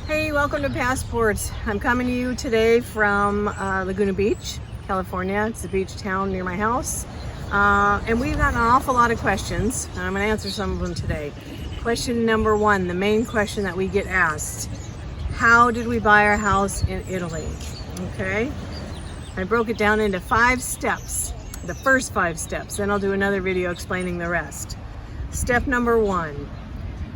Hey, welcome to Passports. I'm coming to you today from Laguna Beach, California. It's a beach town near my house. And we've got an awful lot of questions, and I'm going to answer some of them today. Question number one, the main question that we get asked: how did we buy our house in Italy? Okay, I broke it down into 5 steps. The first 5 steps, then I'll do another video explaining the rest. Step number 1.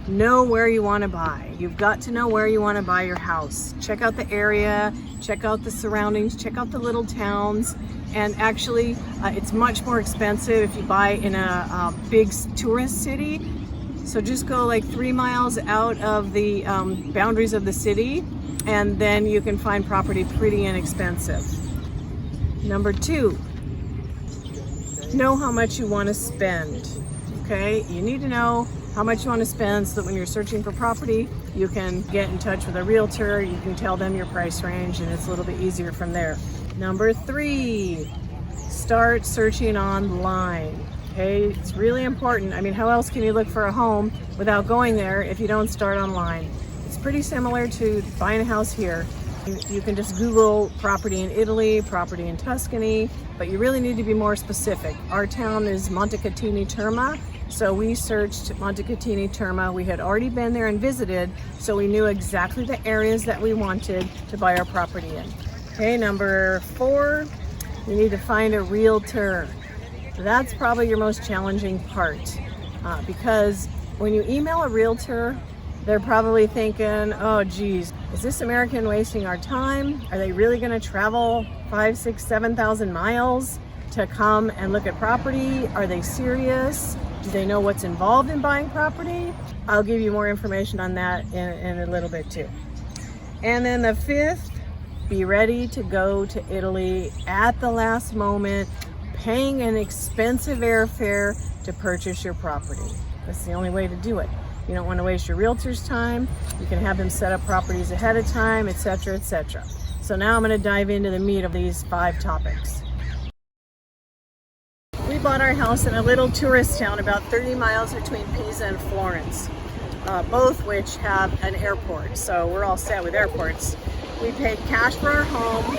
Know where you want to buy. You've got to know where you want to buy your house. Check out the area, check out the surroundings, check out the little towns. And actually, it's much more expensive if you buy in a big tourist city. So just go like 3 miles out of the boundaries of the city, and then you can find property pretty inexpensive. Number 2, know how much you want to spend. Okay, you need to know how much you want to spend so that when you're searching for property, you can get in touch with a realtor, you can tell them your price range, and it's a little bit easier from there. Number 3, start searching online. Okay, it's really important. I mean, how else can you look for a home without going there if you don't start online? It's pretty similar to buying a house here. You can just Google property in Italy, property in Tuscany, but you really need to be more specific. Our town is Montecatini Terme, so we searched Montecatini Terme. We had already been there and visited, so we knew exactly the areas that we wanted to buy our property in. Okay, number 4, you need to find a realtor. That's probably your most challenging part because when you email a realtor, they're probably thinking, oh geez, is this American wasting our time? Are they really gonna travel 5, 6, 7,000 miles to come and look at property? Are they serious? Do they know what's involved in buying property? I'll give you more information on that in a little bit too. And then the 5th, be ready to go to Italy at the last moment, paying an expensive airfare to purchase your property. That's the only way to do it. You don't want to waste your realtor's time. You can have them set up properties ahead of time, etc., etc. So now I'm going to dive into the meat of these 5 topics. We bought our house in a little tourist town about 30 miles between Pisa and Florence, both which have an airport. So we're all set with airports. We paid cash for our home,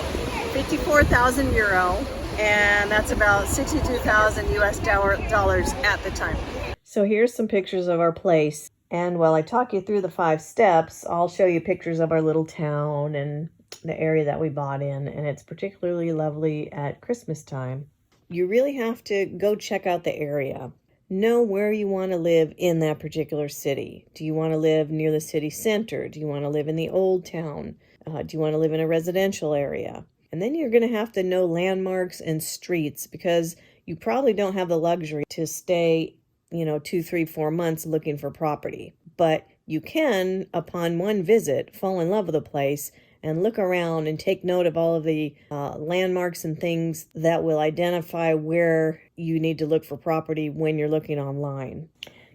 54,000 euro, and that's about 62,000 US dollars at the time. So here's some pictures of our place. And while I talk you through the 5 steps, I'll show you pictures of our little town and the area that we bought in. And it's particularly lovely at Christmas time. You really have to go check out the area. Know where you want to live in that particular city. Do you want to live near the city center? Do you want to live in the old town? Do you want to live in a residential area? And then you're going to have to know landmarks and streets because you probably don't have the luxury to stay 2, 3, 4 months looking for property. But you can, upon one visit, fall in love with a place and look around and take note of all of the landmarks and things that will identify where you need to look for property when you're looking online.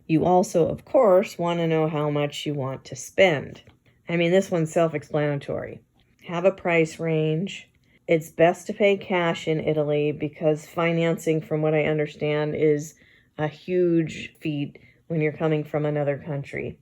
You also, of course, want to know how much you want to spend. I mean, this one's self-explanatory. Have a price range. It's best to pay cash in Italy because financing, from what I understand, is a huge feat when you're coming from another country.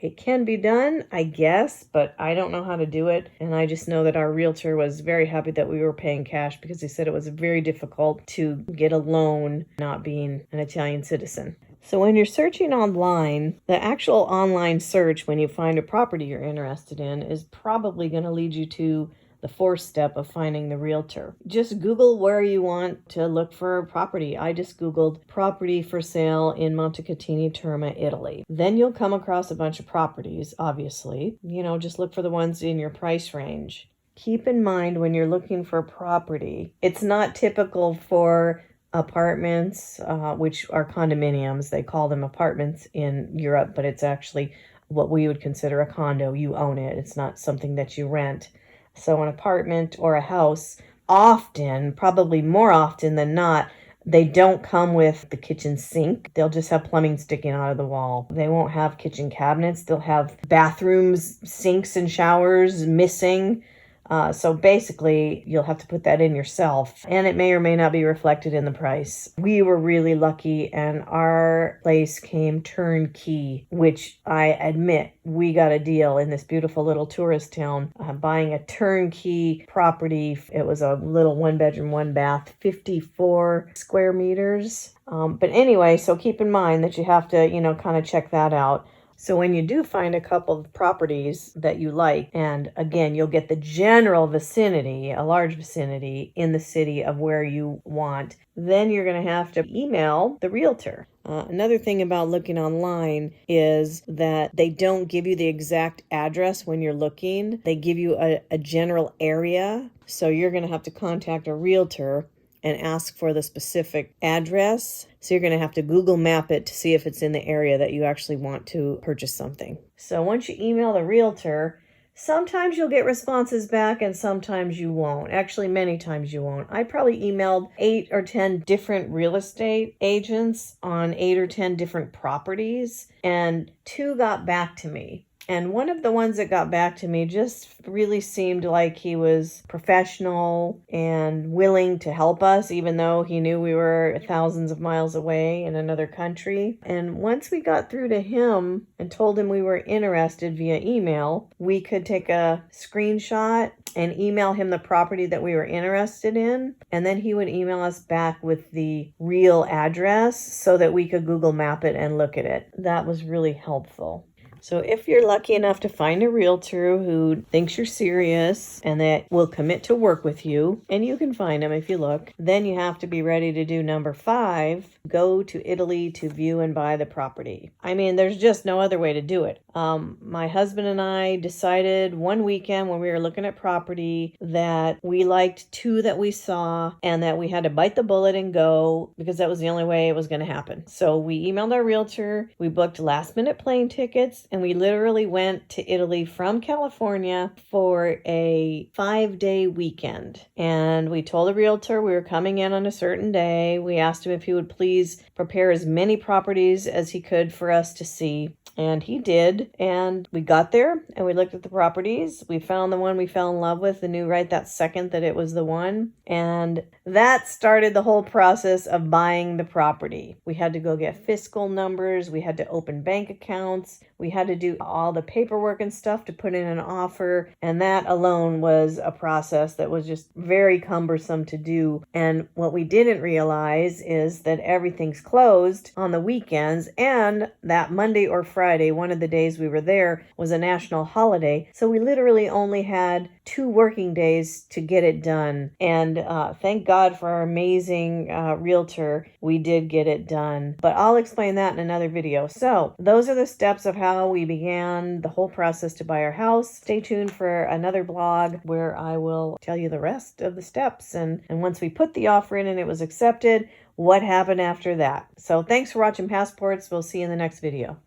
It can be done, I guess, but I don't know how to do it. And I just know that our realtor was very happy that we were paying cash because he said it was very difficult to get a loan not being an Italian citizen. So when you're searching online, the actual online search when you find a property you're interested in is probably going to lead you to the 4th step of finding the realtor. Just Google where you want to look for a property. I just Googled property for sale in Montecatini Terme, Italy. Then you'll come across a bunch of properties, obviously. Just look for the ones in your price range. Keep in mind when you're looking for property, it's not typical for apartments, which are condominiums. They call them apartments in Europe, but it's actually what we would consider a condo. You own it. It's not something that you rent. So an apartment or a house, often, probably more often than not, they don't come with the kitchen sink. They'll just have plumbing sticking out of the wall. They won't have kitchen cabinets. They'll have bathrooms, sinks, and showers missing. So basically, you'll have to put that in yourself, and it may or may not be reflected in the price. We were really lucky, and our place came turnkey, which I admit we got a deal in this beautiful little tourist town, buying a turnkey property. It was a little 1-bedroom, 1-bath, 54 square meters. But anyway, so keep in mind that you have to, kind of check that out. So when you do find a couple of properties that you like, and again, you'll get the general vicinity, a large vicinity in the city of where you want, then you're going to have to email the realtor. Another thing about looking online is that they don't give you the exact address when you're looking. They give you a general area. So you're going to have to contact a realtor and ask for the specific address. So you're going to have to Google map it to see if it's in the area that you actually want to purchase something. So once you email the realtor, sometimes you'll get responses back and sometimes you won't. Actually, many times you won't. I probably emailed 8 or 10 different real estate agents on 8 or 10 different properties, and 2 got back to me. And one of the ones that got back to me just really seemed like he was professional and willing to help us, even though he knew we were thousands of miles away in another country. And once we got through to him and told him we were interested via email, we could take a screenshot and email him the property that we were interested in. And then he would email us back with the real address so that we could Google map it and look at it. That was really helpful. So if you're lucky enough to find a realtor who thinks you're serious and that will commit to work with you, and you can find them if you look, then you have to be ready to do number 5, go to Italy to view and buy the property. I mean, there's just no other way to do it. My husband and I decided one weekend when we were looking at property that we liked 2 that we saw and that we had to bite the bullet and go because that was the only way it was going to happen. So we emailed our realtor, we booked last minute plane tickets, and we literally went to Italy from California for a 5-day weekend. And we told the realtor we were coming in on a certain day. We asked him if he would please prepare as many properties as he could for us to see. And he did. And we got there and we looked at the properties. We found the one we fell in love with and knew right that second that it was the one. And that started the whole process of buying the property. We had to go get fiscal numbers. We had to open bank accounts. We had to do all the paperwork and stuff to put in an offer. And that alone was a process that was just very cumbersome to do. And what we didn't realize is that everything's closed on the weekends, and that Monday or Friday, one of the days we were there, was a national holiday. So we literally only had 2 working days to get it done. And thank God for our amazing realtor, we did get it done. But I'll explain that in another video. So those are the steps of how we began the whole process to buy our house. Stay tuned for another blog where I will tell you the rest of the steps. And once we put the offer in and it was accepted, what happened after that. So thanks for watching Passports. We'll see you in the next video.